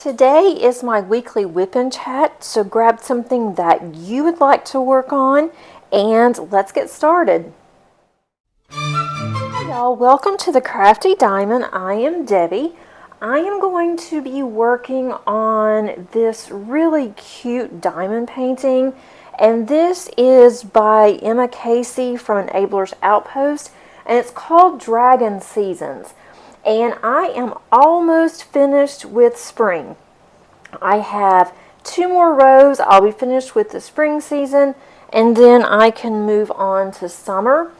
Today is my weekly whip and chat, so grab something that you would like to work on and let's get started. Hey y'all, welcome to the Crafty Diamond. I am Debbie. I am going to be working on this really cute diamond painting, and this is by Emma Casey from Enabler's Outpost, and it's called Dragon Seasons. And I am almost finished with spring. I have 2 more rows. I'll be finished with the spring season, and then I can move on to summer.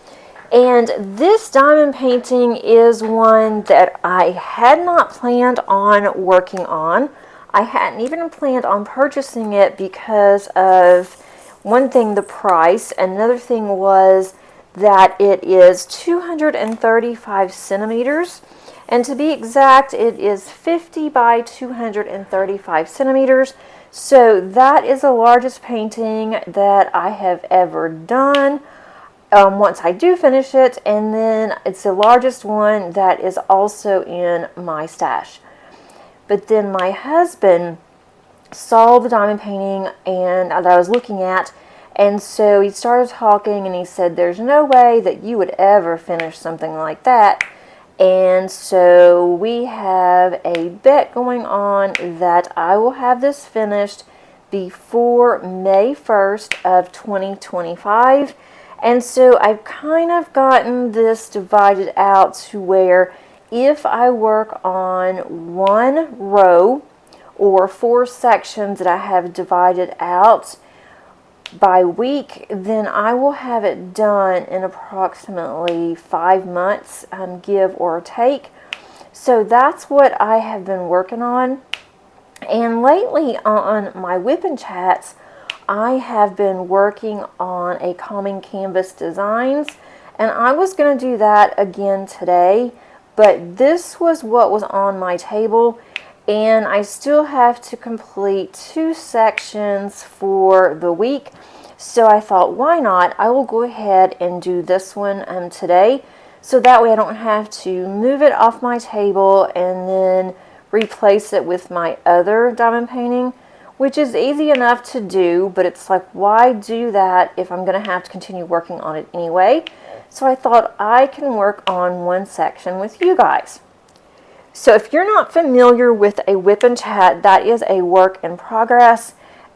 And this diamond painting is one that I had not planned on working on. I hadn't even planned on purchasing it because of one thing, the price. Another thing was that it is 235 centimeters. And to be exact, it is 50 by 235 centimeters. So that is the largest painting that I have ever done. Once I do finish it, and then it's the largest one that is also in my stash. But then my husband saw the diamond painting and that I was looking at, and so he started talking and he said, "There's no way that you would ever finish something like that." And so we have a bet going on that I will have this finished before May 1st of 2025. And so I've kind of gotten this divided out to where if I work on one row or 4 sections that I have divided out by week, then I will have it done in approximately 5 months, give or take. So that's what I have been working on. And lately on my whip and chats, I have been working on a calming canvas designs, and I was going to do that again today, but this was what was on my table, and I still have to complete 2 sections for the week. So I thought, why not? I will go ahead and do this one today, so that way I don't have to move it off my table and then replace it with my other diamond painting, which is easy enough to do, but it's like, why do that if I'm going to have to continue working on it anyway? So I thought I can work on one section with you guys. So if you're not familiar with a whip and chat, that is a work in progress.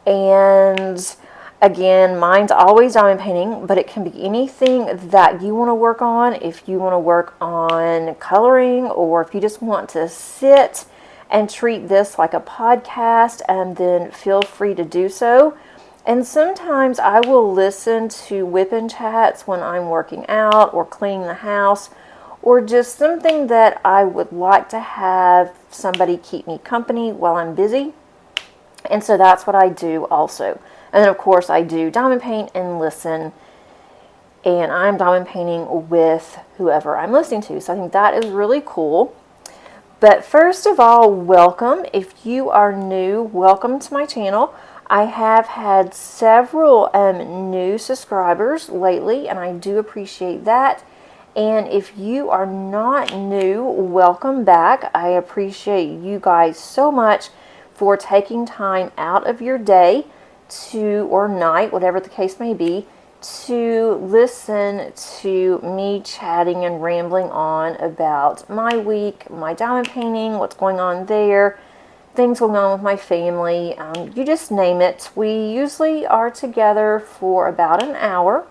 And again, mine's always diamond painting, but it can be anything that you want to work on. If you want to work on coloring, or if you just want to sit and treat this like a podcast, and then feel free to do so. And sometimes I will listen to whip and chats when I'm working out or cleaning the house, or just something that I would like to have somebody keep me company while I'm busy. And so that's what I do also. And then of course I do diamond paint and listen, and I'm diamond painting with whoever I'm listening to. So I think that is really cool. But first of all, welcome. If you are new, welcome to my channel. I have had several new subscribers lately, and I do appreciate that. And if you are not new, welcome back. I appreciate you guys so much for taking time out of your day to, or night, whatever the case may be, to listen to me chatting and rambling on about my week, my diamond painting, what's going on there, things going on with my family, you just name it. We usually are together for about an hour.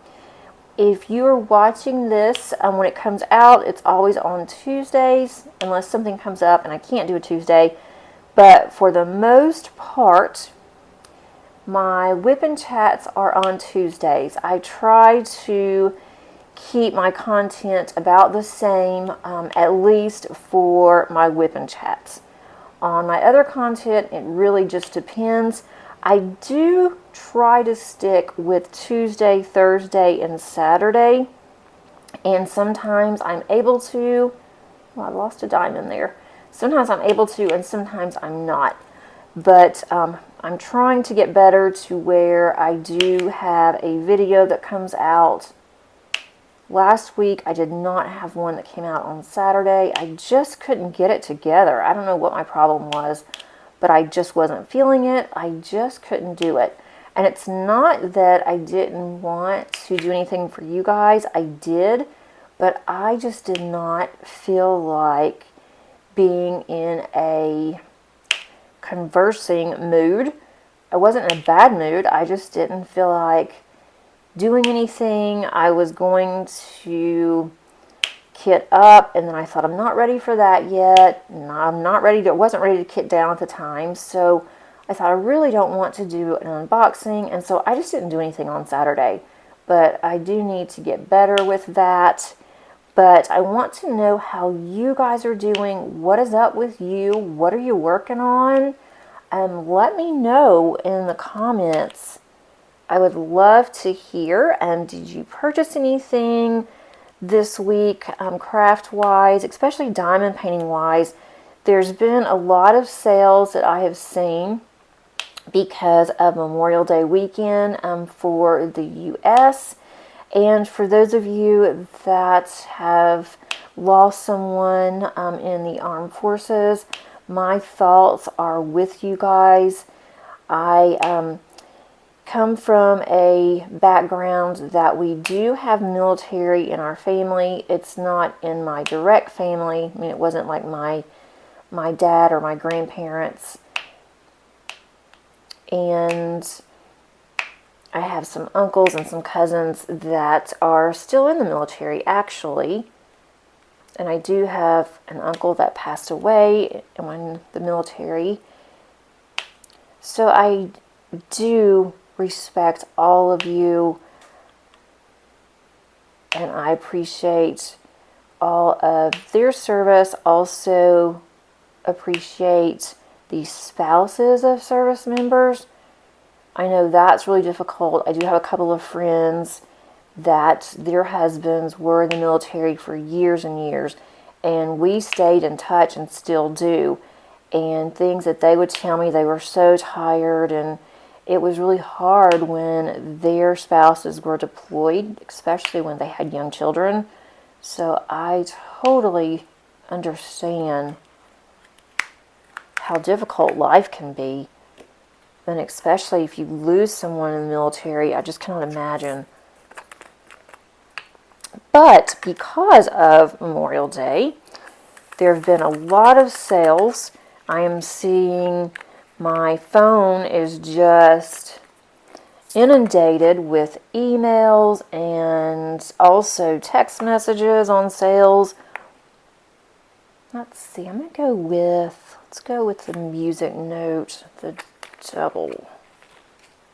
If you are watching this when it comes out, it's always on Tuesdays, unless something comes up and I can't do a Tuesday. But for the most part, my whip and chats are on Tuesdays. I try to keep my content about the same, at least for my whip and chats. On my other content, it really just depends. I do try to stick with Tuesday, Thursday, and Saturday. And sometimes I'm able to, well, I lost a diamond there. Sometimes I'm able to, and sometimes I'm not. But I'm trying to get better to where I do have a video that comes out. Last week I did not have one that came out on Saturday. I just couldn't get it together. I don't know what my problem was, but I just wasn't feeling it. I just couldn't do it. And it's not that I didn't want to do anything for you guys. I did, but I just did not feel like being in a conversing mood. I wasn't in a bad mood. I just didn't feel like doing anything. I was going to kit up, and then I thought, I'm not ready for that yet. And I wasn't ready to kit down at the time. So I thought, I really don't want to do an unboxing. And so I just didn't do anything on Saturday. But I do need to get better with that. But I want to know how you guys are doing. What is up with you? What are you working on? Let me know in the comments. I would love to hear. Did you purchase anything this week, craft-wise, especially diamond painting-wise? There's been a lot of sales that I have seen because of Memorial Day weekend for the U.S., and for those of you that have lost someone in the armed forces, my thoughts are with you guys. I come from a background that we do have military in our family. It's not in my direct family. I mean, it wasn't like my dad or my grandparents. And I have some uncles and some cousins that are still in the military, actually. And I do have an uncle that passed away in the military. So I do respect all of you, and I appreciate all of their service. Also appreciate the spouses of service members. I know that's really difficult. I do have a couple of friends that their husbands were in the military for years and years, and we stayed in touch and still do. And things that they would tell me, they were so tired, and it was really hard when their spouses were deployed, especially when they had young children. So I totally understand how difficult life can be. And especially if you lose someone in the military, I just cannot imagine. But because of Memorial Day, there have been a lot of sales. I am seeing my phone is just inundated with emails and also text messages on sales. Let's see, let's go with the music note, the double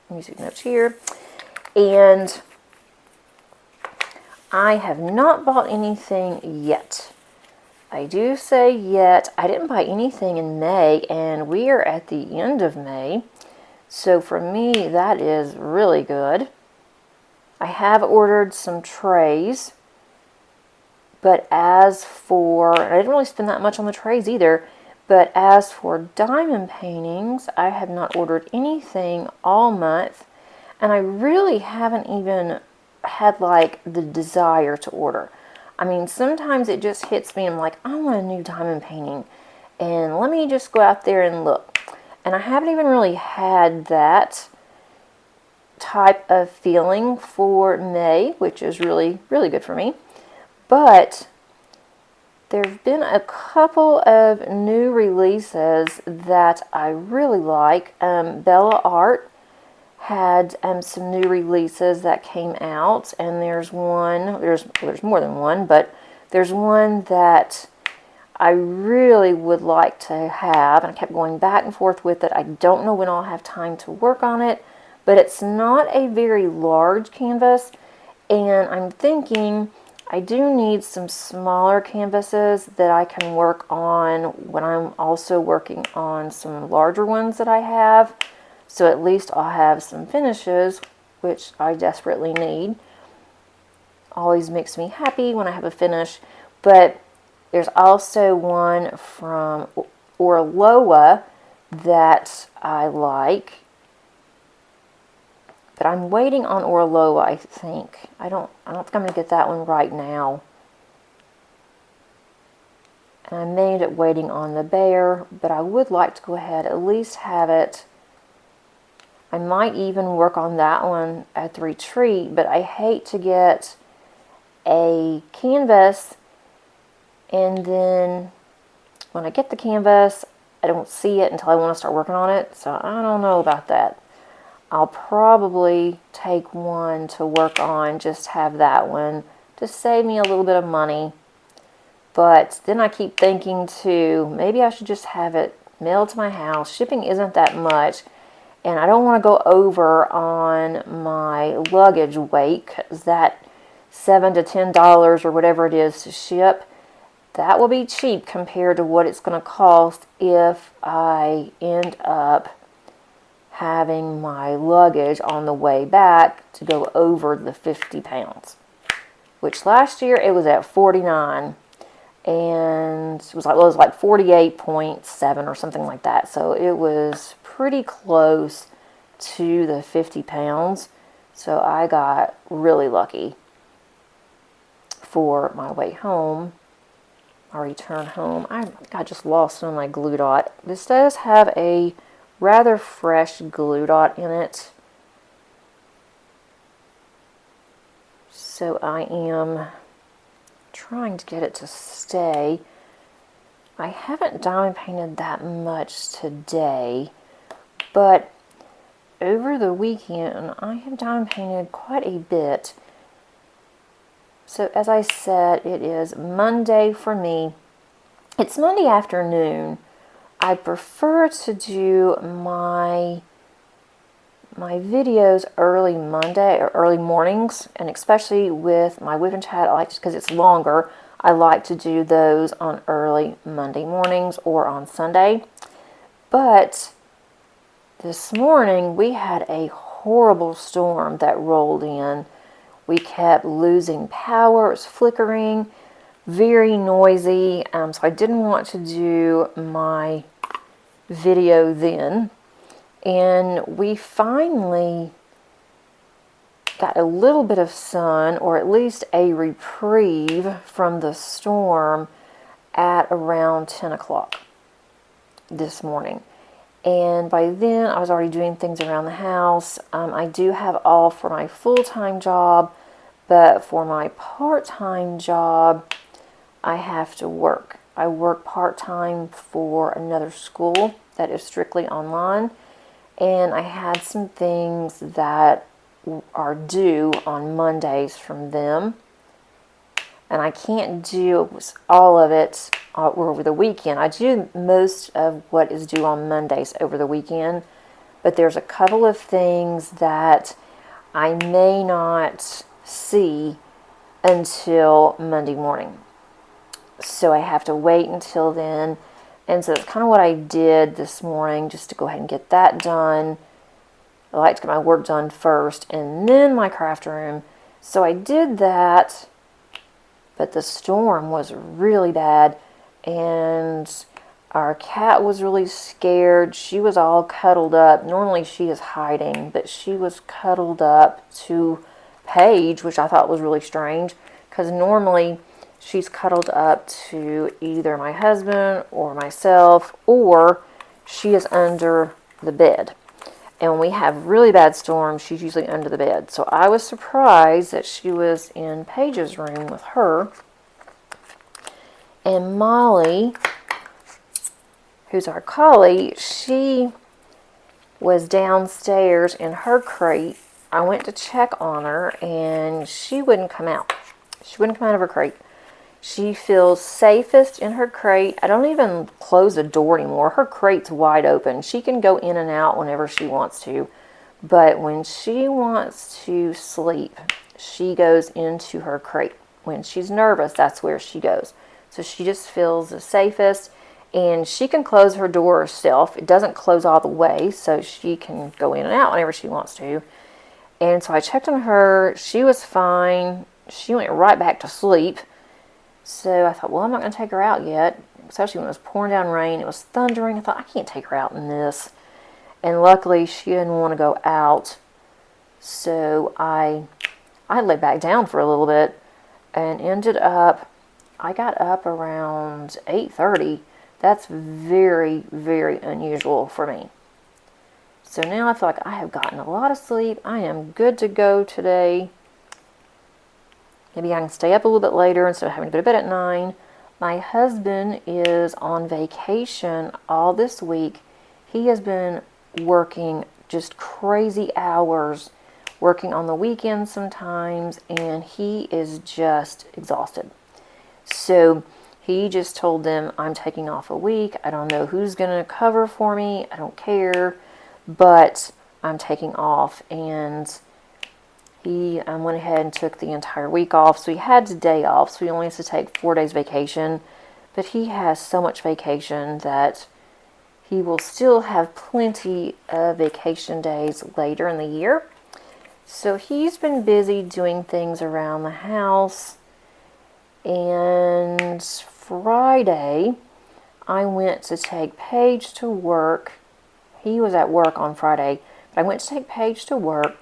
music notes here. And I have not bought anything yet. I do say yet. I didn't buy anything in May, and we are at the end of May. So for me, that is really good. I have ordered some trays, but as for, I didn't really spend that much on the trays either, but as for diamond paintings, I have not ordered anything all month, and I really haven't even had like the desire to order. I mean, sometimes it just hits me and I'm like, I want a new diamond painting, and let me just go out there and look. And I haven't even really had that type of feeling for May, which is really, really good for me. But there have been a couple of new releases that I really like. Bella Art had some new releases that came out, and there's more than one, but there's one that I really would like to have, and I kept going back and forth with it. I don't know when I'll have time to work on it, but it's not a very large canvas, and I'm thinking I do need some smaller canvases that I can work on when I'm also working on some larger ones that I have. So at least I'll have some finishes, which I desperately need. Always makes me happy when I have a finish. But there's also one from Orloa that I like. But I'm waiting on Orloa, I think. I don't think I'm going to get that one right now. And I may end up waiting on the bear, but I would like to go ahead at least have it. I might even work on that one at the retreat, but I hate to get a canvas and then when I get the canvas, I don't see it until I want to start working on it. So I don't know about that. I'll probably take one to work on, just have that one to save me a little bit of money. But then I keep thinking too, maybe I should just have it mailed to my house. Shipping isn't that much. And I don't want to go over on my luggage weight, because that $7 to $10 or whatever it is to ship, that will be cheap compared to what it's going to cost if I end up having my luggage on the way back to go over the 50 pounds. Which last year it was at 49, and it was like 48.7 or something like that. So it was pretty close to the 50 pounds. So I got really lucky for my way home, my return home. I got just lost in my glue dot. This does have a rather fresh glue dot in it. So I am trying to get it to stay. I haven't diamond painted that much today, but over the weekend I have diamond painted quite a bit. So as I said, it is Monday for me. It's Monday afternoon. I prefer to do my videos early Monday or early mornings, and especially with my WIP and chat, I like, because it's longer, I like to do those on early Monday mornings or on Sunday. But this morning we had a horrible storm that rolled in. We kept losing power. It was flickering, very noisy, so I didn't want to do my video then. And we finally got a little bit of sun, or at least a reprieve from the storm, at around 10 o'clock this morning. And by then I was already doing things around the house. I do have off for my full-time job, but for my part-time job I have to work. I work part-time for another school that is strictly online, and I had some things that are due on Mondays from them, and I can't do all of it over the weekend. I do most of what is due on Mondays over the weekend, but there's a couple of things that I may not see until Monday morning. So I have to wait until then. And so that's kind of what I did this morning, just to go ahead and get that done. I like to get my work done first and then my craft room. So I did that, but the storm was really bad and our cat was really scared. She was all cuddled up. Normally she is hiding, but she was cuddled up to Paige, which I thought was really strange, because normally she's cuddled up to either my husband or myself, or she is under the bed. And when we have really bad storms, she's usually under the bed. So I was surprised that she was in Paige's room with her. And Molly, who's our collie, she was downstairs in her crate. I went to check on her and she wouldn't come out. She wouldn't come out of her crate. She feels safest in her crate. I don't even close the door anymore. Her crate's wide open. She can go in and out whenever she wants to. But when she wants to sleep, she goes into her crate. When she's nervous, that's where she goes. So she just feels the safest. And she can close her door herself. It doesn't close all the way, so she can go in and out whenever she wants to. And so I checked on her. She was fine. She went right back to sleep. So I thought, well, I'm not going to take her out yet, especially when it was pouring down rain. It was thundering. I thought, I can't take her out in this. And luckily, she didn't want to go out. So I lay back down for a little bit and ended up I got up around 8:30. That's very, very unusual for me. So now I feel like I have gotten a lot of sleep. I am good to go today. Maybe I can stay up a little bit later instead of having to go to bed at 9. My husband is on vacation all this week. He has been working just crazy hours, working on the weekends sometimes, and he is just exhausted. So he just told them, I'm taking off a week. I don't know who's going to cover for me. I don't care, but I'm taking off. And he went ahead and took the entire week off. So he had the day off. So he only has to take 4 days vacation. But he has so much vacation that he will still have plenty of vacation days later in the year. So he's been busy doing things around the house. And Friday, I went to take Paige to work. He was at work on Friday, but I went to take Paige to work.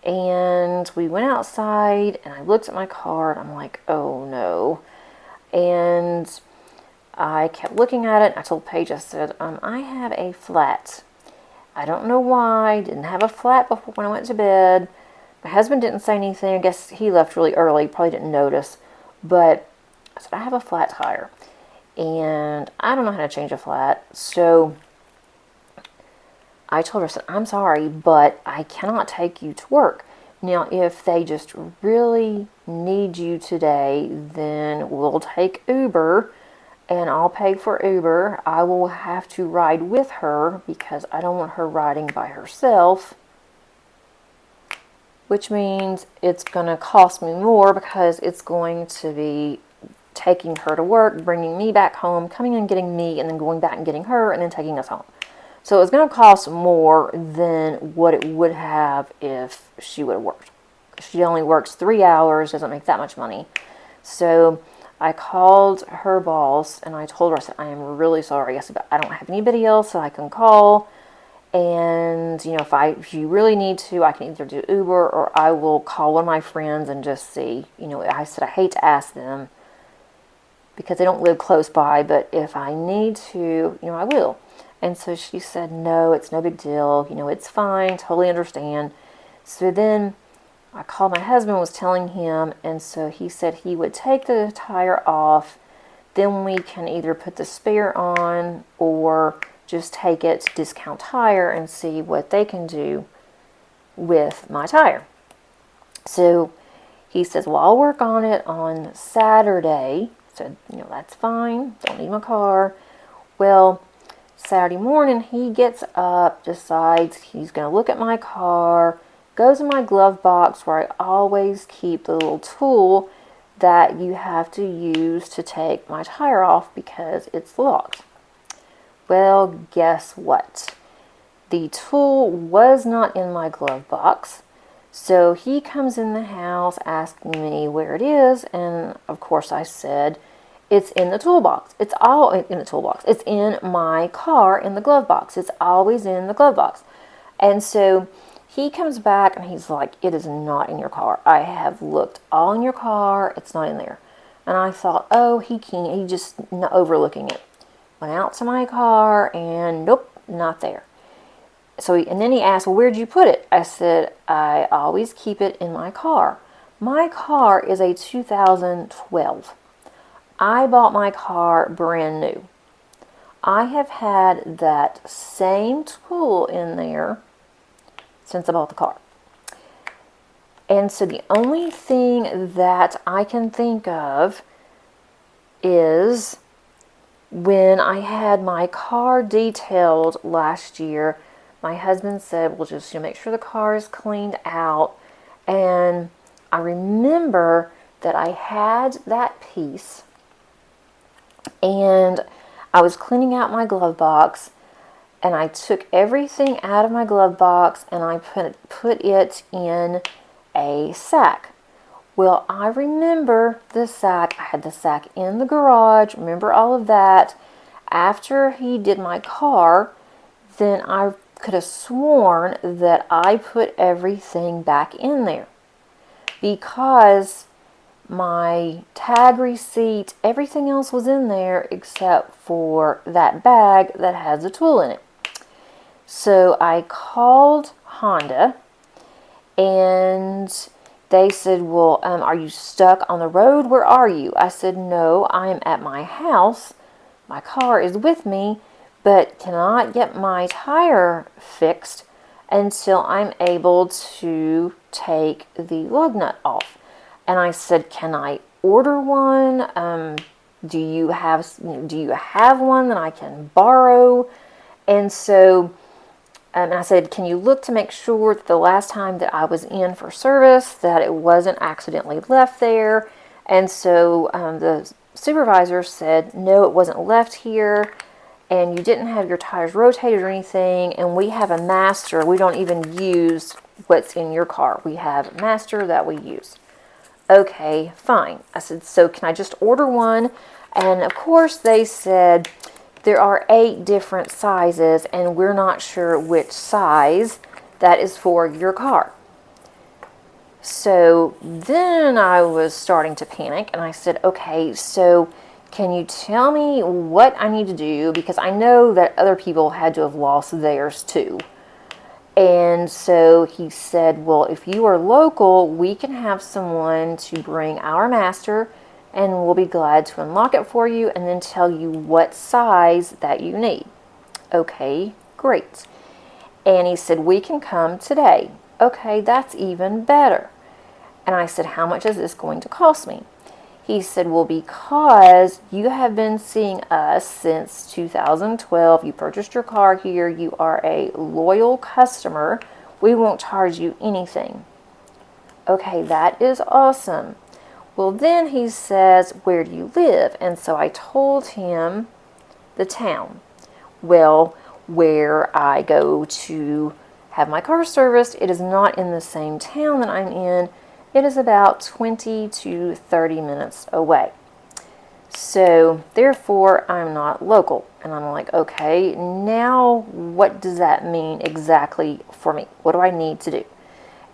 And we went outside, and I looked at my car, and I'm like, oh no. And I kept looking at it. I told Paige, I said, I have a flat. I don't know why. I didn't have a flat before when I went to bed. My husband didn't say anything. I guess he left really early. Probably didn't notice. But I said, I have a flat tire. And I don't know how to change a flat. So I told her, I said, I'm sorry, but I cannot take you to work. Now, if they just really need you today, then we'll take Uber, and I'll pay for Uber. I will have to ride with her because I don't want her riding by herself, which means it's going to cost me more because it's going to be taking her to work, bringing me back home, coming and getting me, and then going back and getting her, and then taking us home. So it's going to cost more than what it would have if she would have worked. She only works 3 hours, doesn't make that much money. So I called her boss and I told her, I said, I am really sorry. I said, but I don't have anybody else that I can call. And, you know, if you really need to, I can either do Uber or I will call one of my friends and just see. You know, I said, I hate to ask them because they don't live close by, but if I need to, you know, I will. And so she said, no, it's no big deal. You know, it's fine. Totally understand. So then I called my husband, was telling him, and so he said he would take the tire off. Then we can either put the spare on or just take it to Discount Tire and see what they can do with my tire. So he says, well, I'll work on it on Saturday. So, you know, that's fine. Don't need my car. Well, Saturday morning, he gets up, decides he's going to look at my car, goes in my glove box where I always keep the little tool that you have to use to take my tire off because it's locked. Well, guess what? The tool was not in my glove box. So he comes in the house asking me where it is, and of course I said, it's in the toolbox. It's all in the toolbox. It's in my car in the glove box. It's always in the glove box. And so he comes back and he's like, it is not in your car. I have looked all in your car. It's not in there. And I thought, oh, he just overlooking it. Went out to my car and nope, not there. So and then he asked, well, where'd you put it? I said, I always keep it in my car. My car is a 2012. I bought my car brand new. I have had that same tool in there since I bought the car. And so the only thing that I can think of is when I had my car detailed last year, my husband said, well, just make sure the car is cleaned out. And I remember that I had that piece and I was cleaning out my glove box and I took everything out of my glove box and I put it in a sack. Well, I remember the sack. I had the sack in the garage. Remember all of that. After he did my car, then I could have sworn that I put everything back in there because my tag receipt, everything else was in there except for that bag that has a tool in it. So I called Honda and they said, well, are you stuck on the road? Where are you? I said, no, I am at my house. My car is with me, but cannot get my tire fixed until I'm able to take the lug nut off. And I said, can I order one? Do you have one that I can borrow? And so and I said, can you look to make sure that the last time that I was in for service that it wasn't accidentally left there? And so the supervisor said, no, it wasn't left here, and you didn't have your tires rotated or anything, and we have a master. We don't even use what's in your car. We have a master that we use. Okay, fine. I said, so can I just order one? And of course they said, there are 8 different sizes and we're not sure which size that is for your car. So then I was starting to panic and I said, okay, so can you tell me what I need to do? Because I know that other people had to have lost theirs too. And so he said, well, if you are local, we can have someone to bring our master and we'll be glad to unlock it for you and then tell you what size that you need. Okay, great. And he said, we can come today. Okay, that's even better. And I said, how much is this going to cost me? He said, well, because you have been seeing us since 2012, you purchased your car here, you are a loyal customer, we won't charge you anything. Okay, that is awesome. Well, then he says, where do you live? And so I told him the town. Well, where I go to have my car serviced, it is not in the same town that I'm in. It is about 20 to 30 minutes away. So, therefore, I'm not local. And I'm like, okay, now what does that mean exactly for me? What do I need to do?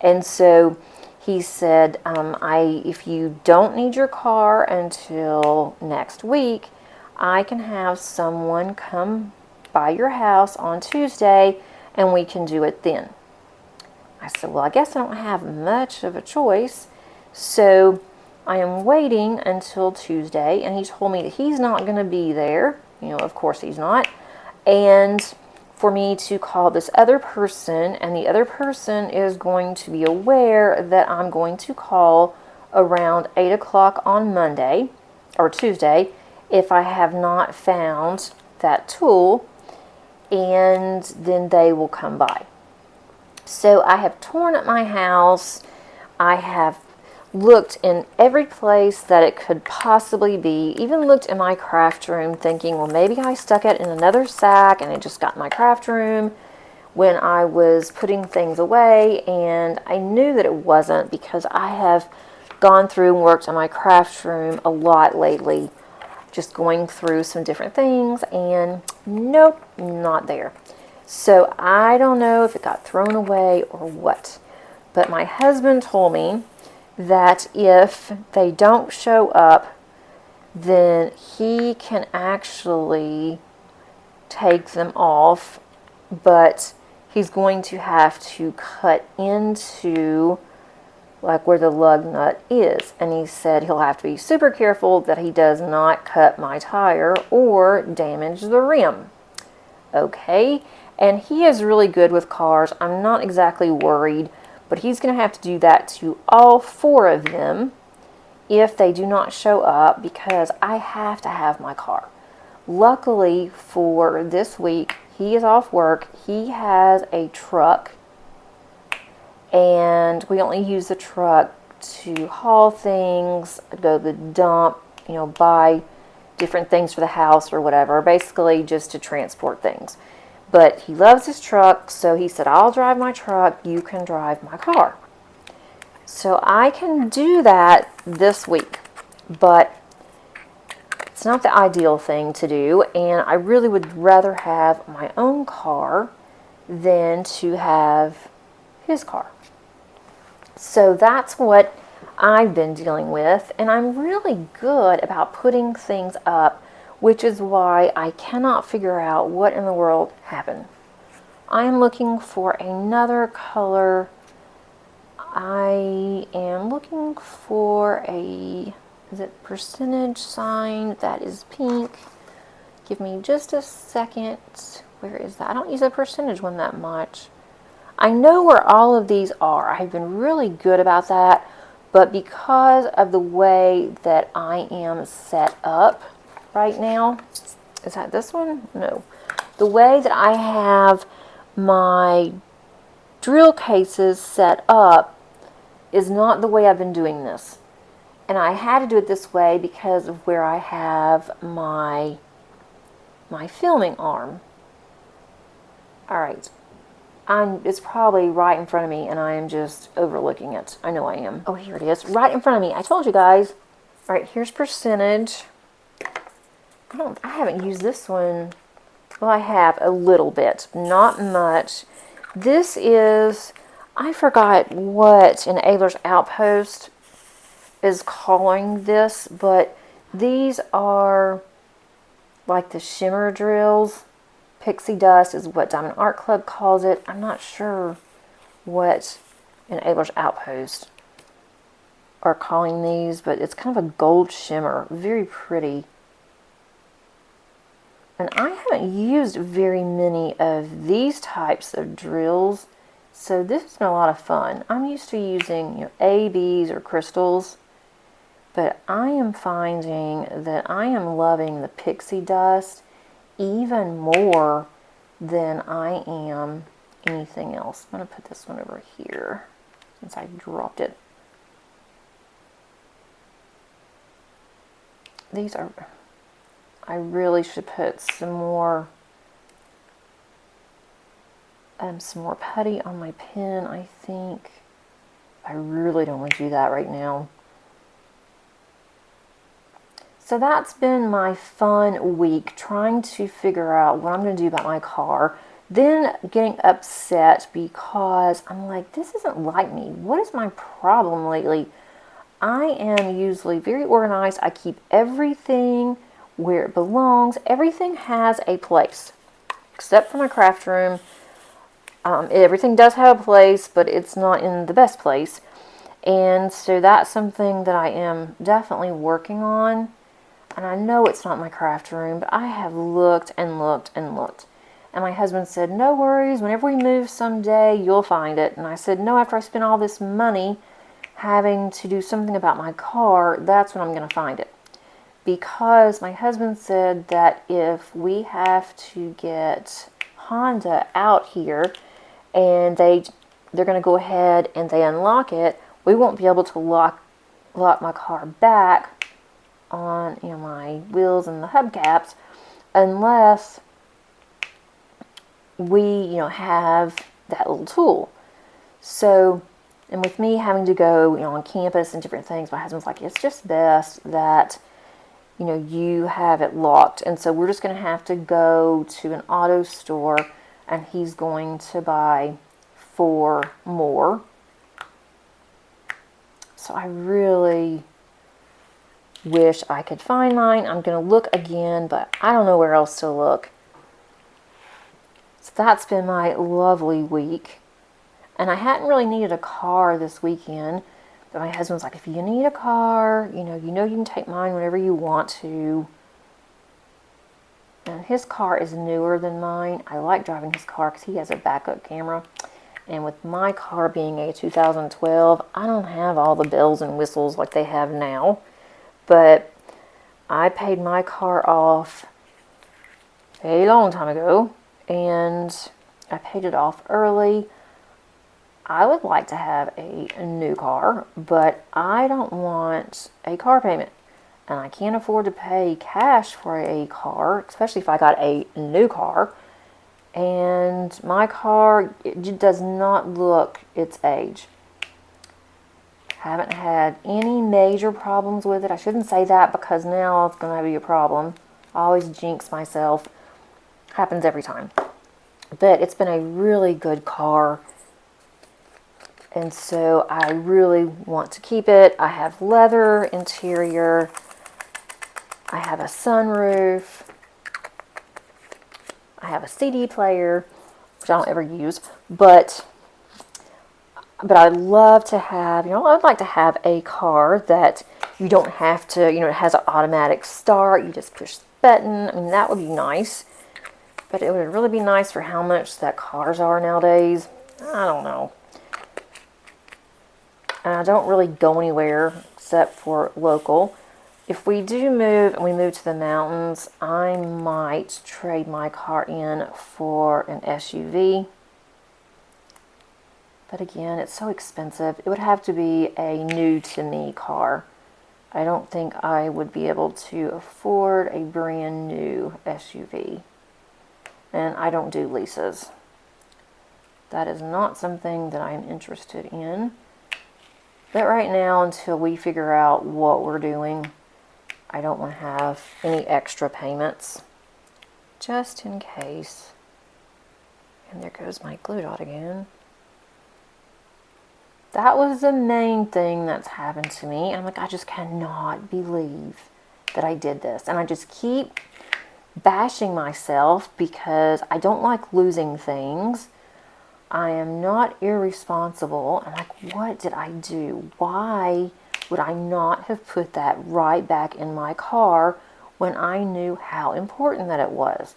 And so he said, if you don't need your car until next week, I can have someone come by your house on Tuesday and we can do it then. I said, well, I guess I don't have much of a choice. So I am waiting until Tuesday, and he told me that he's not going to be there. You know, of course he's not. And for me to call this other person, and the other person is going to be aware that I'm going to call around 8 o'clock on Monday or Tuesday if I have not found that tool, and then they will come by. So I have torn up my house. I have looked in every place that it could possibly be, even looked in my craft room thinking, well, maybe I stuck it in another sack and it just got in my craft room when I was putting things away, and I knew that it wasn't because I have gone through and worked on my craft room a lot lately, just going through some different things, and nope, not there. So I don't know if it got thrown away or what, but my husband told me that if they don't show up, then he can actually take them off, but he's going to have to cut into like where the lug nut is. And he said he'll have to be super careful that he does not cut my tire or damage the rim. Okay, and he is really good with cars. I'm not exactly worried, but he's going to have to do that to all 4 of them if they do not show up, because I have to have my car. Luckily for this week, he is off work. He has a truck, and we only use the truck to haul things, go to the dump, you know, buy different things for the house or whatever, basically just to transport things. But he loves his truck, so he said, I'll drive my truck, you can drive my car. So I can do that this week, but it's not the ideal thing to do, and I really would rather have my own car than to have his car. So that's what I've been dealing with, and I'm really good about putting things up, which is why I cannot figure out what in the world happened. I am looking for another color. I am looking for a, is it percentage sign? That is pink. Give me just a second. Where is that? I don't use a percentage one that much. I know where all of these are. I've been really good about that, but because of the way that I am set up right now, is that this one? No. The way that I have my drill cases set up is not the way I've been doing this. And I had to do it this way because of where I have my filming arm. Alright, it's probably right in front of me and I am just overlooking it. I know I am. Oh, here it is, right in front of me. I told you guys. Alright, here's percentage. I haven't used this one. Well, I have a little bit, not much. This is, I forgot what an Ayler's Outpost is calling this, but these are like the shimmer drills. Pixie dust is what Diamond Art Club calls it. I'm not sure what an Ayler's Outpost are calling these, but it's kind of a gold shimmer. Very pretty. And I haven't used very many of these types of drills, so this has been a lot of fun. I'm used to using, ABs or crystals, but I am finding that I am loving the pixie dust even more than I am anything else. I'm going to put this one over here since I dropped it. These are, I really should put some more putty on my pen, I think. I really don't want to do that right now. So that's been my fun week, trying to figure out what I'm going to do about my car. Then getting upset because I'm like, this isn't like me. What is my problem lately? I am usually very organized. I keep everything where it belongs. Everything has a place, except for my craft room. Everything does have a place, but it's not in the best place. And so that's something that I am definitely working on. And I know it's not my craft room, but I have looked and looked and looked. And my husband said, no worries, whenever we move someday, you'll find it. And I said, no, after I spend all this money having to do something about my car, that's when I'm going to find it. Because my husband said that if we have to get Honda out here and they're going to go ahead and they unlock it, we won't be able to lock my car back on my wheels and the hubcaps unless we have that little tool. So, and with me having to go on campus and different things, my husband's like, it's just best that you have it locked. And so we're just going to have to go to an auto store and he's going to buy 4 more. So I really wish I could find mine. I'm going to look again, but I don't know where else to look. So that's been my lovely week. And I hadn't really needed a car this weekend, but my husband's like, if you need a car, you can take mine whenever you want to. And his car is newer than mine. I like driving his car because he has a backup camera. And with my car being a 2012, I don't have all the bells and whistles like they have now. But I paid my car off a long time ago, and I paid it off early. I would like to have a new car, but I don't want a car payment. And I can't afford to pay cash for a car, especially if I got a new car. And my car, it does not look its age. Haven't had any major problems with it. I shouldn't say that because now it's going to be a problem. I always jinx myself. Happens every time. But it's been a really good car. And so I really want to keep it. I have leather interior. I have a sunroof. I have a CD player, which I don't ever use, but I'd love to have, I'd like to have a car that you don't have to, it has an automatic start. You just push the button. I mean, that would be nice. But it would really be nice for how much that cars are nowadays. I don't know. And I don't really go anywhere except for local. If we do move and we move to the mountains, I might trade my car in for an SUV. But again, it's so expensive. It would have to be a new to me car. I don't think I would be able to afford a brand new SUV. And I don't do leases. That is not something that I'm interested in. But right now, until we figure out what we're doing, I don't want to have any extra payments. Just in case. And there goes my glue dot again. That was the main thing that's happened to me. And I'm like, I just cannot believe that I did this. And I just keep bashing myself because I don't like losing things. I am not irresponsible. I'm like, what did I do? Why would I not have put that right back in my car when I knew how important that it was?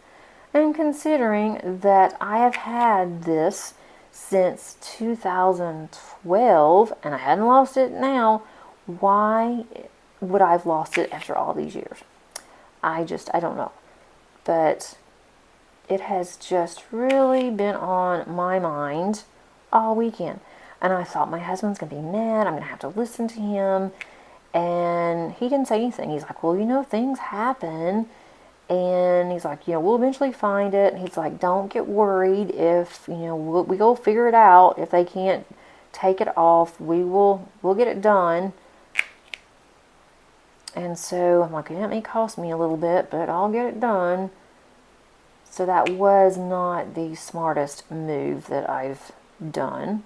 And considering that I have had this since 2012 and I hadn't lost it now, why would I have lost it after all these years? I don't know. But it has just really been on my mind all weekend. And I thought my husband's going to be mad. I'm going to have to listen to him. And he didn't say anything. He's like, well, things happen. And he's like, we'll eventually find it. And he's like, don't get worried if, we'll figure it out. If they can't take it off, we'll get it done. And so I'm like, it may cost me a little bit, but I'll get it done. So that was not the smartest move that I've done.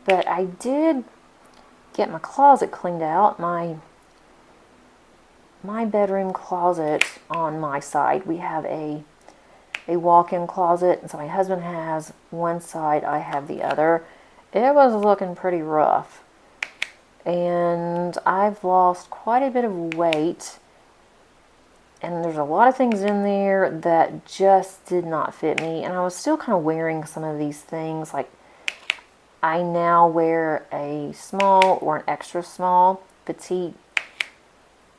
But I did get my closet cleaned out. My bedroom closet on my side. We have a walk-in closet. And so my husband has one side, I have the other. It was looking pretty rough. And I've lost quite a bit of weight. And there's a lot of things in there that just did not fit me. And I was still kind of wearing some of these things. Like, I now wear a small or an extra small petite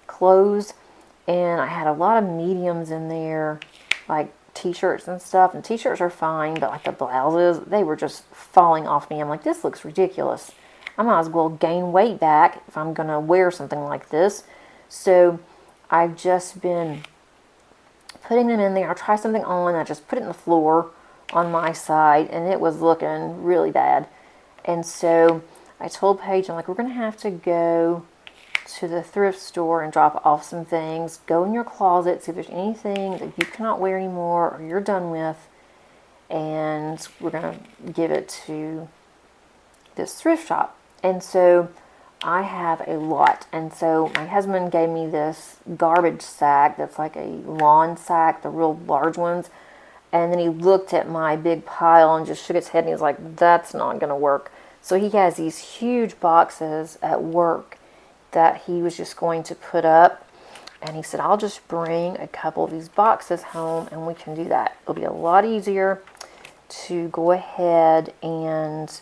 clothes. And I had a lot of mediums in there, like t-shirts and stuff. And t-shirts are fine, but like the blouses, they were just falling off me. I'm like, this looks ridiculous. I might as well gain weight back if I'm going to wear something like this. So I've just been putting them in there. I'll try something on. I just put it in the floor on my side, and it was looking really bad. And so I told Paige, I'm like, we're going to have to go to the thrift store and drop off some things. Go in your closet, see if there's anything that you cannot wear anymore or you're done with. And we're going to give it to this thrift shop. And so I have a lot. And so my husband gave me this garbage sack that's like a lawn sack, the real large ones. And then he looked at my big pile and just shook his head and he was like, that's not going to work. So he has these huge boxes at work that he was just going to put up. And he said, I'll just bring a couple of these boxes home and we can do that. It'll be a lot easier to go ahead and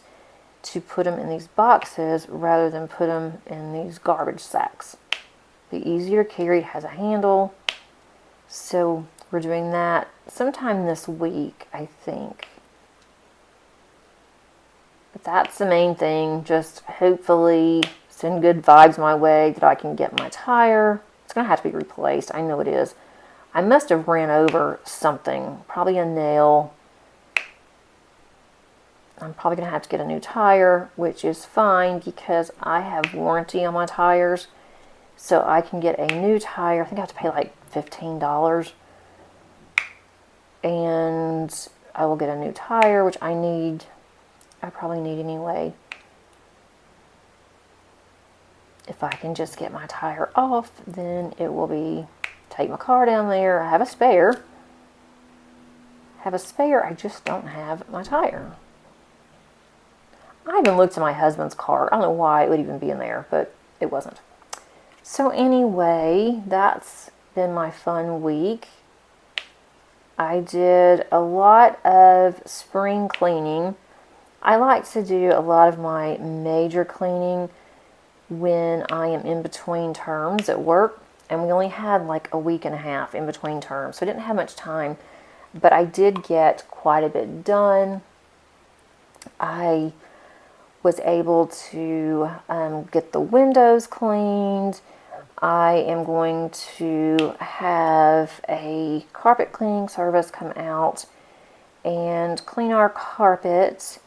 to put them in these boxes rather than put them in these garbage sacks. Be easier to carry. It has a handle. So we're doing that sometime this week, I think. But that's the main thing. Just hopefully send good vibes my way that I can get my tire. It's going to have to be replaced. I know it is. I must have ran over something. Probably a nail. I'm probably going to have to get a new tire, which is fine because I have warranty on my tires. So I can get a new tire. I think I have to pay like $15. And I will get a new tire, which I need I probably need anyway. If I can just get my tire off, then it will be, take my car down there. I have a spare. I just don't have my tire. I even looked at my husband's car. I don't know why it would even be in there, but it wasn't. So anyway, that's been my fun week. I did a lot of spring cleaning. I like to do a lot of my major cleaning when I am in between terms at work, and we only had like a week and a half in between terms, so I didn't have much time, but I did get quite a bit done. I was able to get the windows cleaned. I am going to have a carpet cleaning service come out and clean our carpet.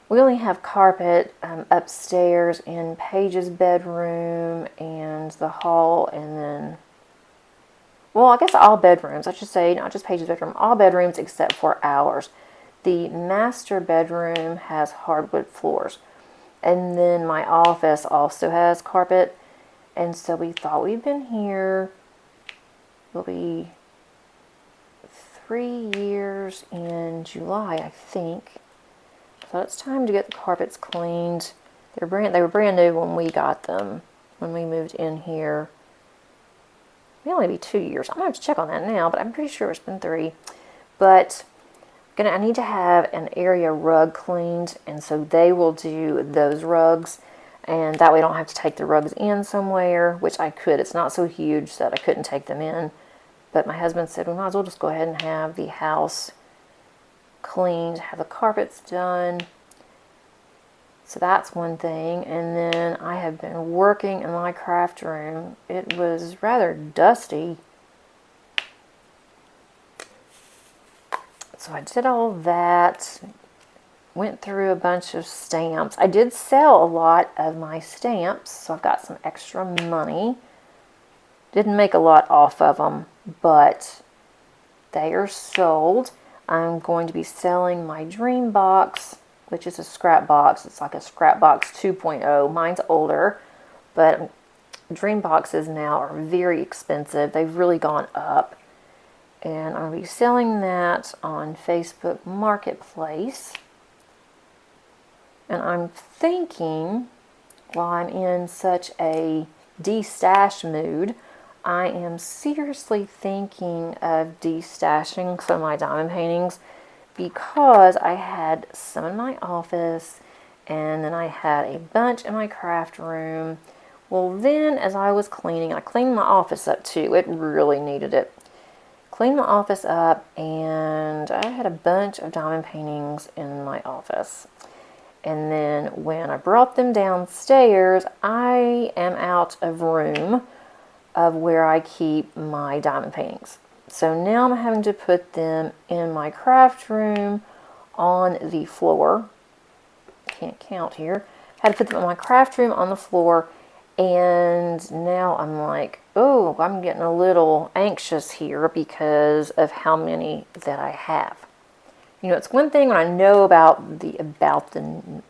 We only have carpet upstairs in Paige's bedroom and the hall, and then, well, I guess all bedrooms, I should say, not just Paige's bedroom, all bedrooms except for ours. The master bedroom has hardwood floors, and then my office also has carpet, and so we thought we've been here, it'll be 3 years in July, I think. So it's time to get the carpets cleaned. They were brand new when we got them, when we moved in here. It'll only be 2 years. I'm gonna have to check on that now, but I'm pretty sure it's been 3. But I need to have an area rug cleaned, and so they will do those rugs, and that way I don't have to take the rugs in somewhere, which I could. It's not so huge that I couldn't take them in, but my husband said we might as well just go ahead and have the house cleaned, have the carpets done. So that's one thing. And then I have been working in my craft room. It was rather dusty, so I did all that, went through a bunch of stamps. I did sell a lot of my stamps, so I've got some extra money. Didn't make a lot off of them, but they are sold. I'm going to be selling my dream box, which is a scrap box. It's like a scrap box 2.0. Mine's older, but dream boxes now are very expensive. They've really gone up. And I'll be selling that on Facebook Marketplace. And I'm thinking, while I'm in such a de-stash mood, I am seriously thinking of de-stashing some of my diamond paintings, because I had some in my office and then I had a bunch in my craft room. Well, then as I was cleaning, I cleaned my office up too. It really needed it. Cleaned my office up, and I had a bunch of diamond paintings in my office. And then when I brought them downstairs, I am out of room of where I keep my diamond paintings. So now I'm having to put them in my craft room on the floor. Can't count here. Had to put them in my craft room on the floor, and now I'm like, oh, I'm getting a little anxious here because of how many that I have. You know, it's one thing when I know about the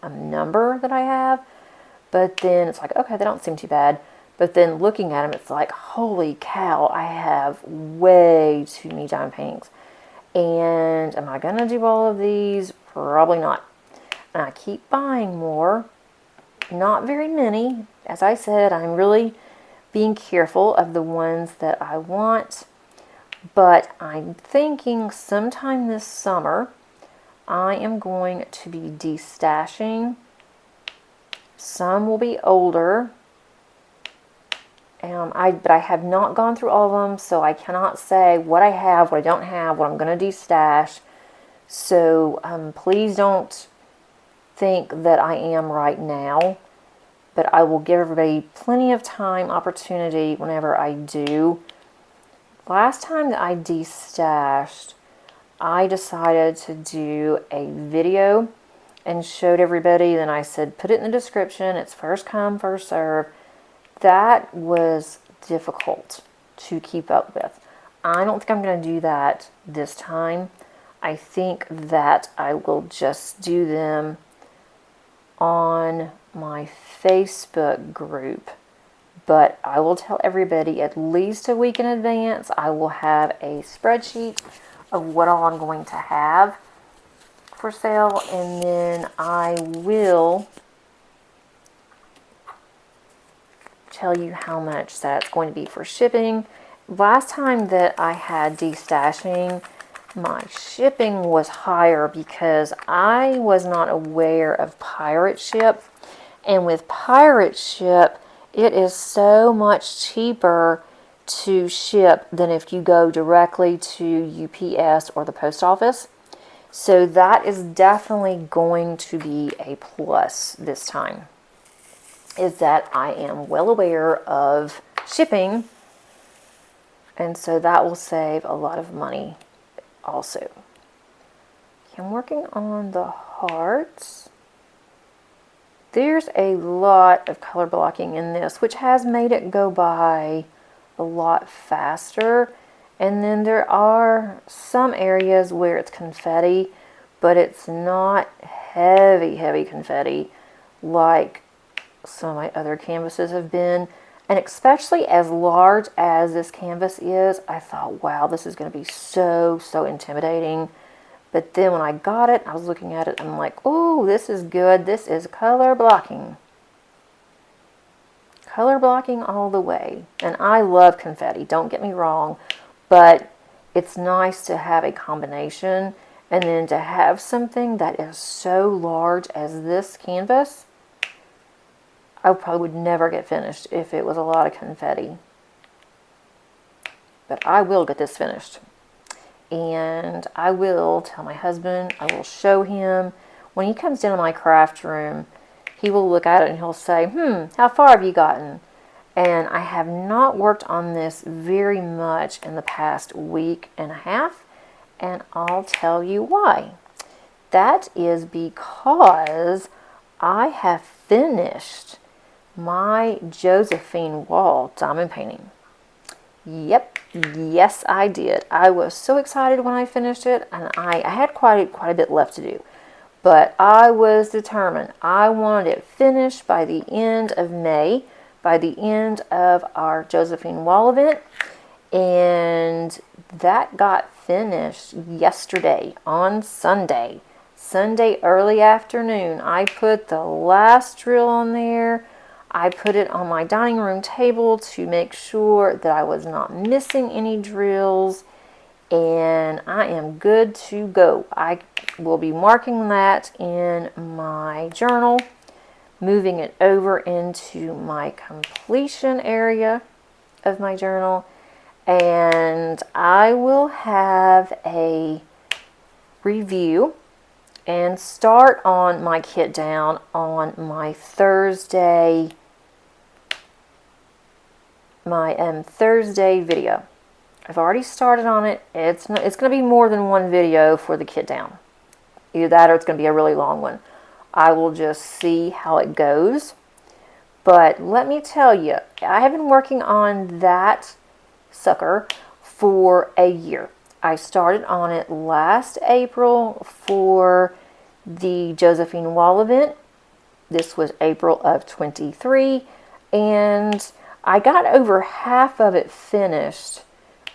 number that I have, but then it's like, okay, they don't seem too bad. But then looking at them, it's like, holy cow, I have way too many diamond paintings. And am I going to do all of these? Probably not. And I keep buying more. Not very many. As I said, I'm really being careful of the ones that I want. But I'm thinking sometime this summer, I am going to be de-stashing. Some will be older. But I have not gone through all of them, so I cannot say what I have, what I don't have, what I'm going to de-stash. So please don't think that I am right now, but I will give everybody plenty of time, opportunity whenever I do. Last time that I de-stashed, I decided to do a video and showed everybody. Then I said, put it in the description. It's first come, first serve. That was difficult to keep up with. I don't think I'm going to do that this time. I think that I will just do them on my Facebook group, but I will tell everybody at least a week in advance. I will have a spreadsheet of what all I'm going to have for sale, and then I will tell you how much that's going to be for shipping. Last time that I had destashing, my shipping was higher because I was not aware of pirate ship. And with pirate ship, it is so much cheaper to ship than if you go directly to UPS or the post office. So that is definitely going to be a plus this time, is that I am well aware of shipping, and so that will save a lot of money also. I'm working on the hearts. There's a lot of color blocking in this, which has made it go by a lot faster. And then there are some areas where it's confetti, but it's not heavy, heavy confetti like some of my other canvases have been. And especially as large as this canvas is, I thought, wow, this is going to be so, so intimidating. But then when I got it, I was looking at it, I'm like, oh, this is good. This is color blocking. Color blocking all the way. And I love confetti, don't get me wrong, but it's nice to have a combination, and then to have something that is so large as this canvas. I probably would never get finished if it was a lot of confetti. But I will get this finished. And I will tell my husband, I will show him. When he comes down to my craft room, he will look at it and he'll say, how far have you gotten? And I have not worked on this very much in the past week and a half. And I'll tell you why. That is because I have finished my Josephine wall diamond painting. Yep, yes I did. I was so excited when I finished it, and I had quite a bit left to do. But I was determined. I wanted it finished by the end of May, by the end of our Josephine wall event, and that got finished yesterday on Sunday. Sunday early afternoon. I put the last drill on there. I put it on my dining room table to make sure that I was not missing any drills, and I am good to go. I will be marking that in my journal, moving it over into my completion area of my journal, and I will have a review and start on my kit down on my Thursday video. I've already started on it. It's going to be more than one video for the kit down. Either that or it's going to be a really long one. I will just see how it goes. But let me tell you, I have been working on that sucker for a year. I started on it last April for the Josephine Wall event. This was April of 23, and I got over half of it finished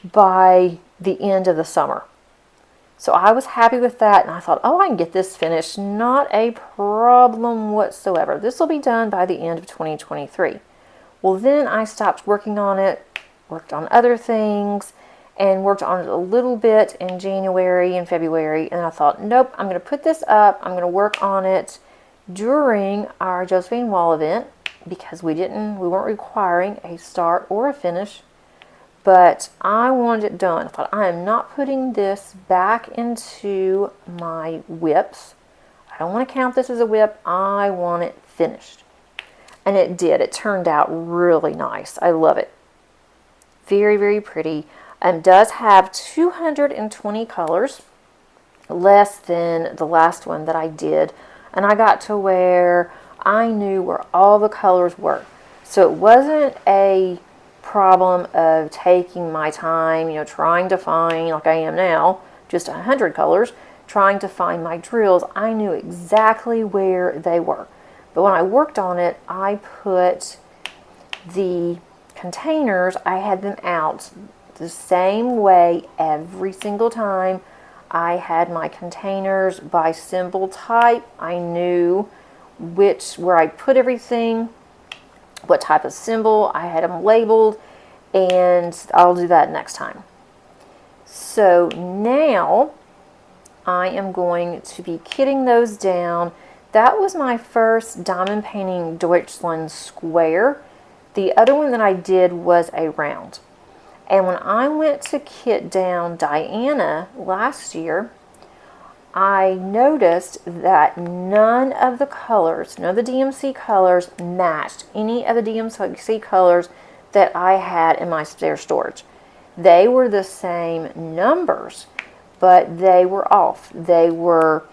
by the end of the summer. So I was happy with that, and I thought, oh, I can get this finished. Not a problem whatsoever. This will be done by the end of 2023. Well, then I stopped working on it, worked on other things, and worked on it a little bit in January and February, and I thought, nope, I'm going to put this up. I'm going to work on it during our Josephine Wall event, because we weren't requiring a start or a finish, but I wanted it done. I thought, I am not putting this back into my WIPs. I don't want to count this as a WIP. I want it finished. And it did. It turned out really nice. I love it. Very, very pretty. Does have 220 colors, less than the last one that I did. And I got to where I knew where all the colors were. So it wasn't a problem of taking my time, trying to find, like I am now, just 100 colors, trying to find my drills. I knew exactly where they were. But when I worked on it, I put the containers, I had them out the same way every single time. I had my containers by symbol type. I knew where I put everything, what type of symbol. I had them labeled, and I'll do that next time. So now I am going to be kitting those down. That was my first diamond painting Deutschland square. The other one that I did was a round. And when I went to kit down Diana last year, I noticed that none of the colors, none of the DMC colors matched any of the DMC colors that I had in my spare storage. They were the same numbers, but they were off. They were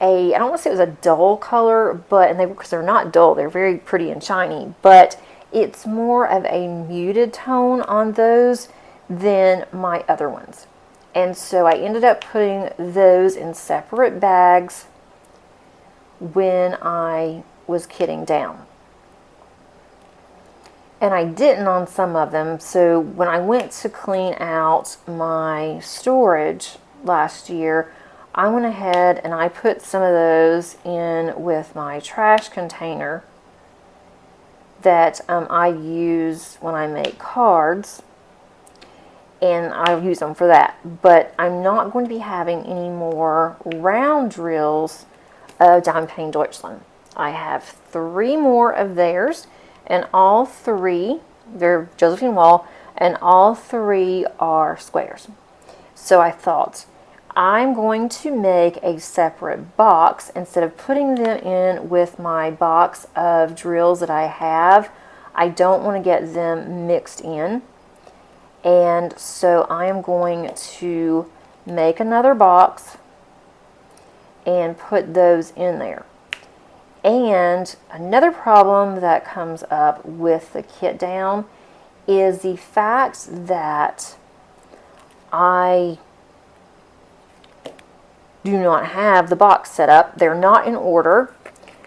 I don't want to say it was a dull color, but because they're not dull, they're very pretty and shiny, but it's more of a muted tone on those than my other ones. And so I ended up putting those in separate bags when I was kitting down. And I didn't on some of them. So when I went to clean out my storage last year, I went ahead and I put some of those in with my trash container that I use when I make cards, and I'll use them for that. But I'm not going to be having any more round drills of Diamond Painting Deutschland. I have 3 more of theirs, and all 3, they're Josephine Wall, and all 3 are squares. So I thought, I'm going to make a separate box instead of putting them in with my box of drills that I have. I don't want to get them mixed in. And so I am going to make another box and put those in there. And another problem that comes up with the kit down is the fact that I do not have the box set up. They're not in order,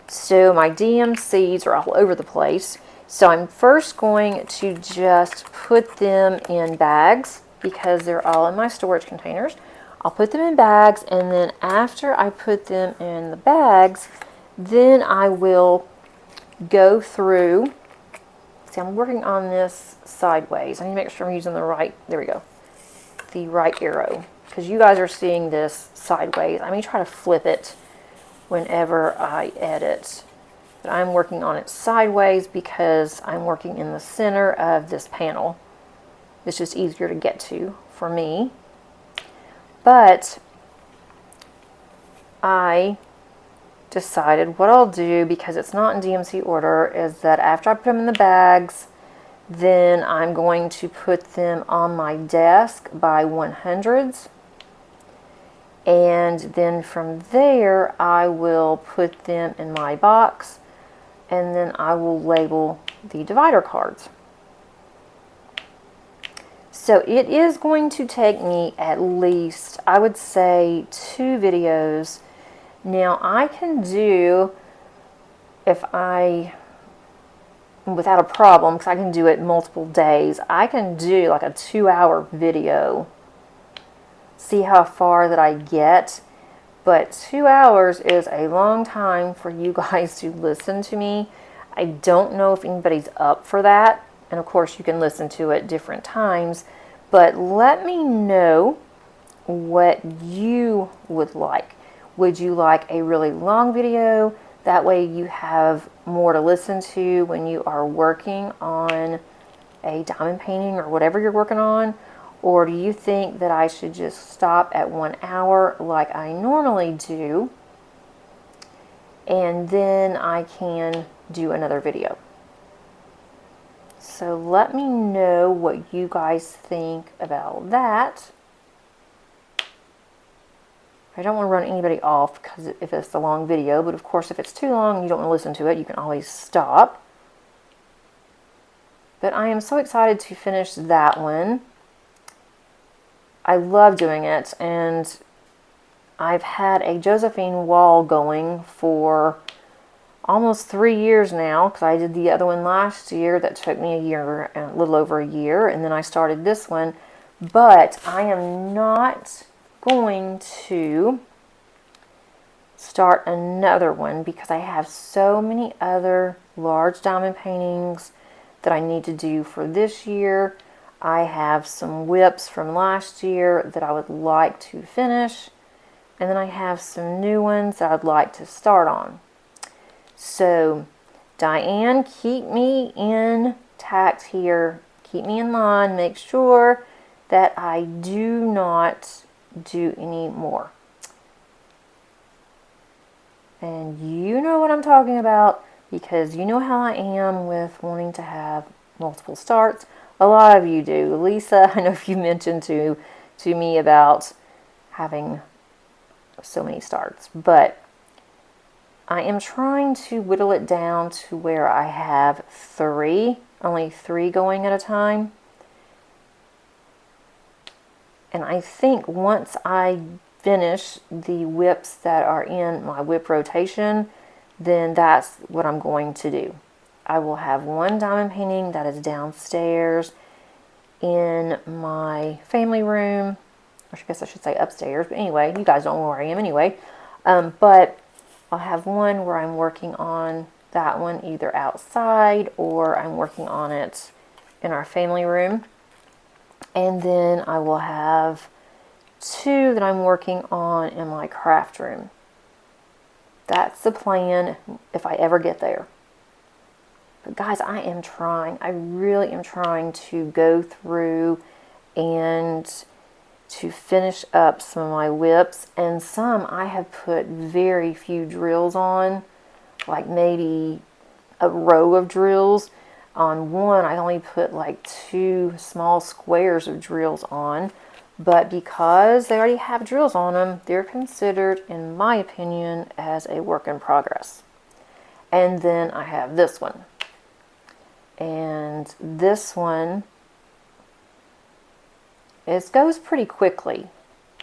so my DMCs are all over the place. So I'm first going to just put them in bags because they're all in my storage containers. I'll put them in bags, and then after I put them in the bags, then I will go through. See, I'm working on this sideways. I need to make sure I'm using the right, there we go, the right arrow, because you guys are seeing this sideways. I may try to flip it whenever I edit, but I'm working on it sideways because I'm working in the center of this panel. It's just easier to get to for me. But I decided what I'll do, because it's not in DMC order, is that after I put them in the bags, then I'm going to put them on my desk by 100s. And then from there, I will put them in my box, and then I will label the divider cards. So it is going to take me at least, I would say, 2 videos. Now I can do, without a problem, because I can do it multiple days, I can do like a 2-hour video. See how far that I get. But 2 hours is a long time for you guys to listen to me. I don't know if anybody's up for that. And of course you can listen to it different times. But let me know what you would like. Would you like a really long video? That way you have more to listen to when you are working on a diamond painting or whatever you're working on. Or do you think that I should just stop at 1 hour like I normally do, and then I can do another video? So let me know what you guys think about that. I don't want to run anybody off because if it's a long video, but of course if it's too long and you don't want to listen to it, you can always stop. But I am so excited to finish that one. I love doing it, and I've had a Josephine wall going for almost 3 years now, because I did the other one last year that took me a year, a little over a year, and then I started this one. But I am not going to start another one because I have so many other large diamond paintings that I need to do for this year. I have some WIPs from last year that I would like to finish, and then I have some new ones that I'd like to start on. So, Diane, keep me intact here. Keep me in line. Make sure that I do not do any more. And you know what I'm talking about, because you know how I am with wanting to have multiple starts. A lot of you do. Lisa, I know if you mentioned to me about having so many starts, but I am trying to whittle it down to where I have only three going at a time. And I think once I finish the WIPs that are in my WIP rotation, then that's what I'm going to do. I will have one diamond painting that is downstairs in my family room, or I guess I should say upstairs, but anyway, you guys don't know where I am anyway. But I'll have one where I'm working on that one either outside or I'm working on it in our family room. And then I will have two that I'm working on in my craft room. That's the plan if I ever get there. But guys, I really am trying to go through and to finish up some of my WIPs, and some I have put very few drills on, like maybe a row of drills. On one, I only put like 2 small squares of drills on, but because they already have drills on them, they're considered, in my opinion, as a work in progress. And then I have this one. And this one, it goes pretty quickly.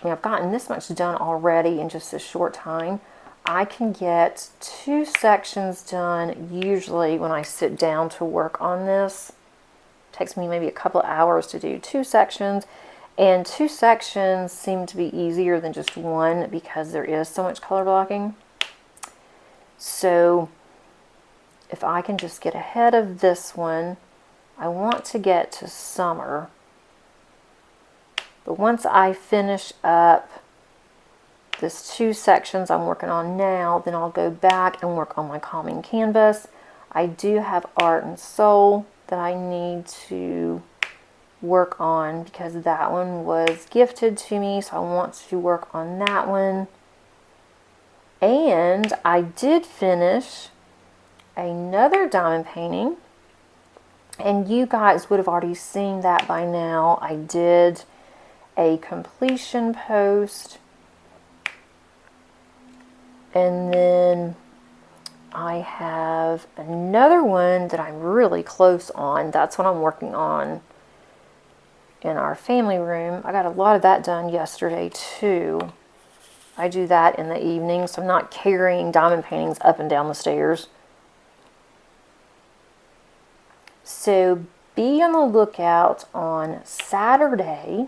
I mean, I've gotten this much done already in just a short time. I can get 2 sections done usually when I sit down to work on this. It takes me maybe a couple of hours to do 2 sections, and 2 sections seem to be easier than just one because there is so much color blocking. So if I can just get ahead of this one, I want to get to summer. But once I finish up this 2 sections I'm working on now, then I'll go back and work on my calming canvas. I do have Art and Soul that I need to work on because that one was gifted to me, so I want to work on that one. And I did finish another diamond painting, and you guys would have already seen that by now. I did a completion post, and then I have another one that I'm really close on. That's what I'm working on in our family room. I got a lot of that done yesterday too. I do that in the evening, so I'm not carrying diamond paintings up and down the stairs. So be on the lookout on Saturday.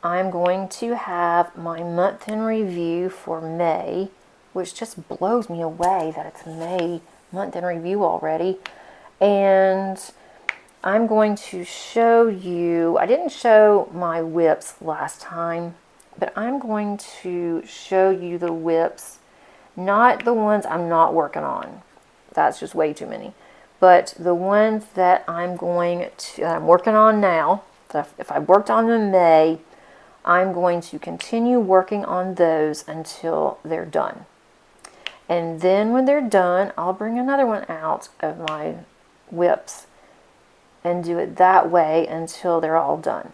I'm going to have my month in review for May, which just blows me away that it's May month in review already. And I'm going to show you, I didn't show my WIPs last time, but I'm going to show you the WIPs, not the ones I'm not working on. That's just way too many. But the ones that I'm working on now, if I worked on them in May, I'm going to continue working on those until they're done. And then when they're done, I'll bring another one out of my WIPs and do it that way until they're all done.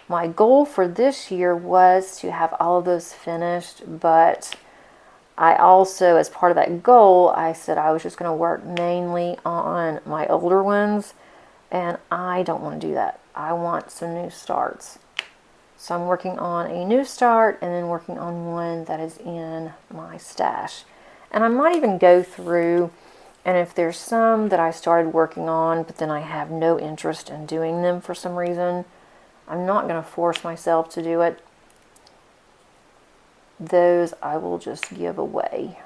My goal for this year was to have all of those finished, but I also, as part of that goal, I said I was just going to work mainly on my older ones, and I don't want to do that. I want some new starts. So I'm working on a new start and then working on one that is in my stash. And I might even go through, and if there's some that I started working on, but then I have no interest in doing them for some reason, I'm not going to force myself to do it. Those I will just give away.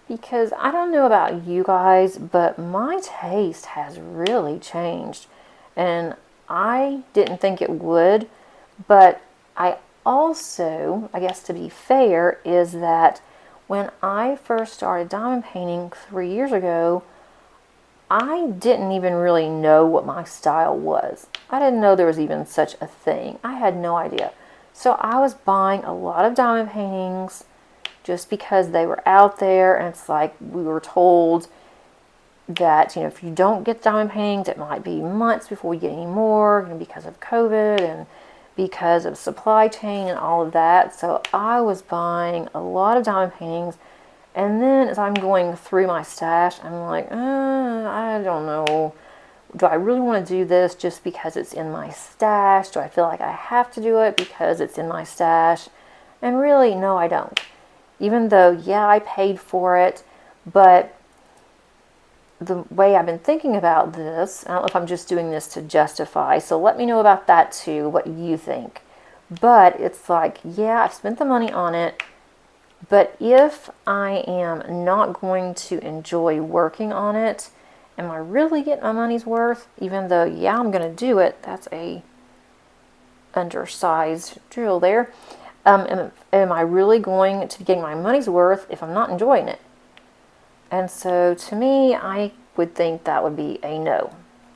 Because I don't know about you guys, but my taste has really changed. And I didn't think it would, but I also, I guess to be fair, is that when I first started diamond painting 3 years ago, I didn't even really know what my style was. I didn't know there was even such a thing. I had no idea. So I was buying a lot of diamond paintings just because they were out there, and it's like we were told that, you know, if you don't get diamond paintings, it might be months before we get any more, you know, because of COVID and because of supply chain and all of that. So I was buying a lot of diamond paintings, and then as I'm going through my stash, I'm like, I don't know. Do I really want to do this just because it's in my stash? Do I feel like I have to do it because it's in my stash? And really, no, I don't. Even though, yeah, I paid for it, but the way I've been thinking about this, I don't know if I'm just doing this to justify, so let me know about that too, what you think. But it's like, yeah, I've spent the money on it, but if I am not going to enjoy working on it, am I really getting my money's worth? Even though, yeah, I'm going to do it. That's a undersized drill there. Am I really going to be getting my money's worth if I'm not enjoying it? And so to me, I would think that would be a no.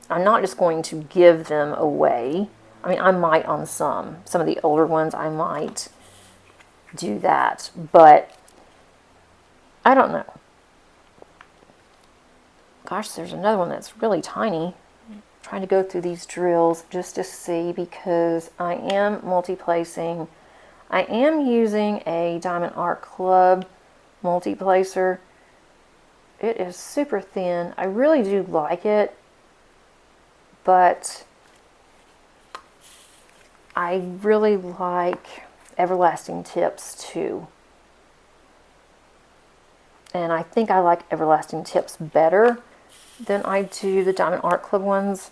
I'm not just going to give them away. I mean, I might on some of the older ones, I might do that, but I don't know. Gosh, there's another one that's really tiny. I'm trying to go through these drills just to see, because I am multi-placing. I am using a Diamond Art Club multi-placer. It is super thin. I really do like it, but I really like Everlasting Tips too. And I think I like Everlasting Tips better than I do the Diamond Art Club ones,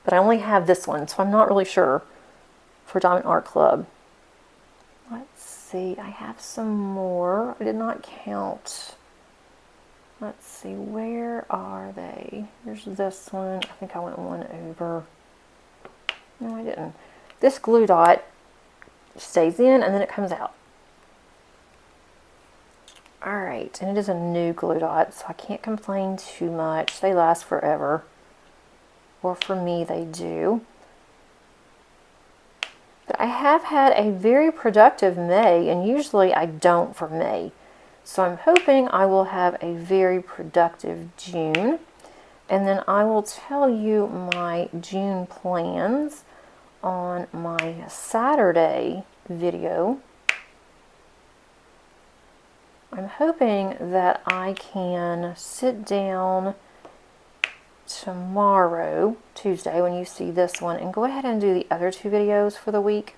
but I only have this one, so I'm not really sure for Diamond Art Club. Let's see, I have some more. I did not count. Let's see, where are they? There's this one. I think I went one over. No, I didn't. This glue dot stays in and then it comes out. Alright, and it is a new glue dot, so I can't complain too much. They last forever. Or for me, they do. But I have had a very productive May, and usually I don't for May. So I'm hoping I will have a very productive June. And then I will tell you my June plans on my Saturday video. I'm hoping that I can sit down tomorrow, Tuesday, when you see this one, and go ahead and do the other 2 videos for the week.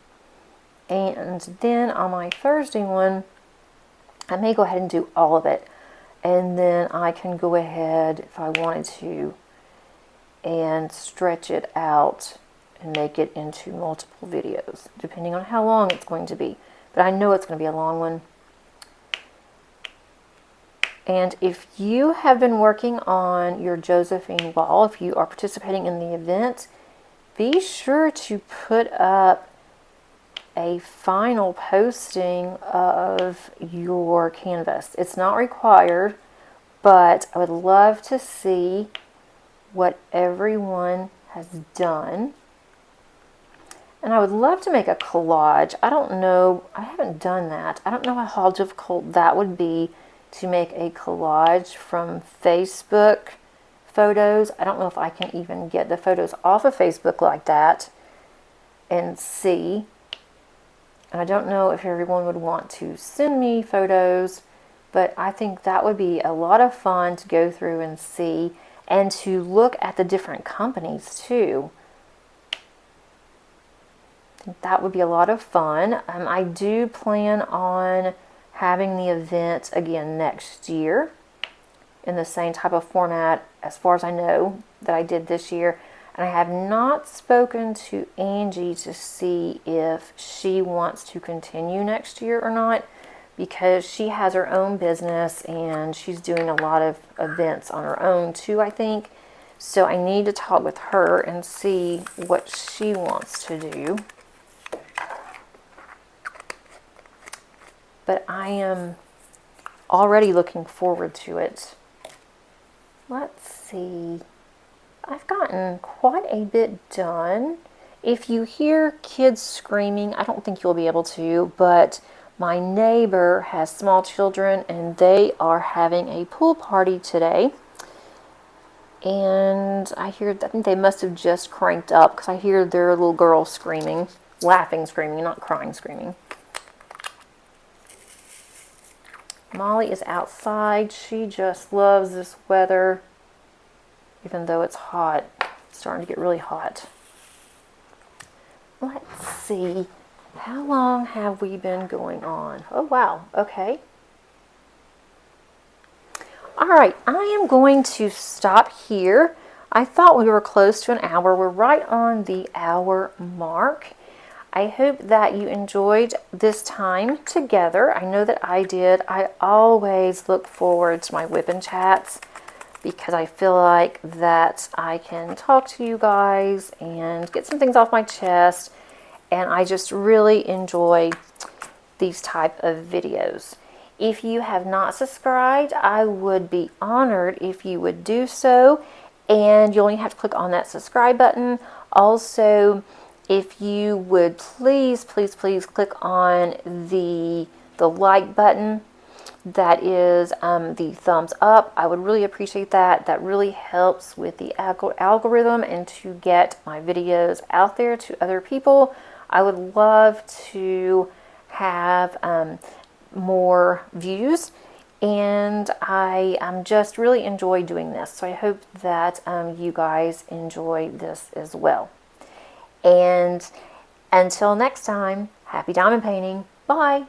And then on my Thursday one, I may go ahead and do all of it, and then I can go ahead, if I wanted to, and stretch it out and make it into multiple videos, depending on how long it's going to be. But I know it's going to be a long one. And if you have been working on your Josephine wall, if you are participating in the event, be sure to put up a final posting of your canvas. It's not required, but I would love to see what everyone has done. And I would love to make a collage. I don't know, I haven't done that. I don't know how difficult that would be to make a collage from Facebook photos. I don't know if I can even get the photos off of Facebook like that and see. And I don't know if everyone would want to send me photos, but I think that would be a lot of fun to go through and see, and to look at the different companies too. I think that would be a lot of fun. I do plan on having the event again next year in the same type of format as far as I know that I did this year. And I have not spoken to Angie to see if she wants to continue next year or not, because she has her own business and she's doing a lot of events on her own too, I think. So I need to talk with her and see what she wants to do. But I am already looking forward to it. Let's see. I've gotten quite a bit done. If you hear kids screaming, I don't think you'll be able to, but my neighbor has small children and they are having a pool party today. And I think they must have just cranked up because I hear their little girl screaming, laughing, screaming, not crying, screaming. Molly is outside. She just loves this weather, even though it's hot. It's starting to get really hot. Let's see. How long have we been going on? Oh, wow. Okay. All right. I am going to stop here. I thought we were close to an hour. We're right on the hour mark. I hope that you enjoyed this time together. I know that I did. I always look forward to my WIP and chats because I feel like that I can talk to you guys and get some things off my chest. And I just really enjoy these type of videos. If you have not subscribed, I would be honored if you would do so. And you only have to click on that subscribe button. Also, if you would please click on the like button. That is the thumbs up. I would really appreciate that. That really helps with the algorithm and to get my videos out there to other people. I would love to have more views, and I just really enjoy doing this. So I hope that you guys enjoy this as well. And until next time, happy diamond painting. Bye.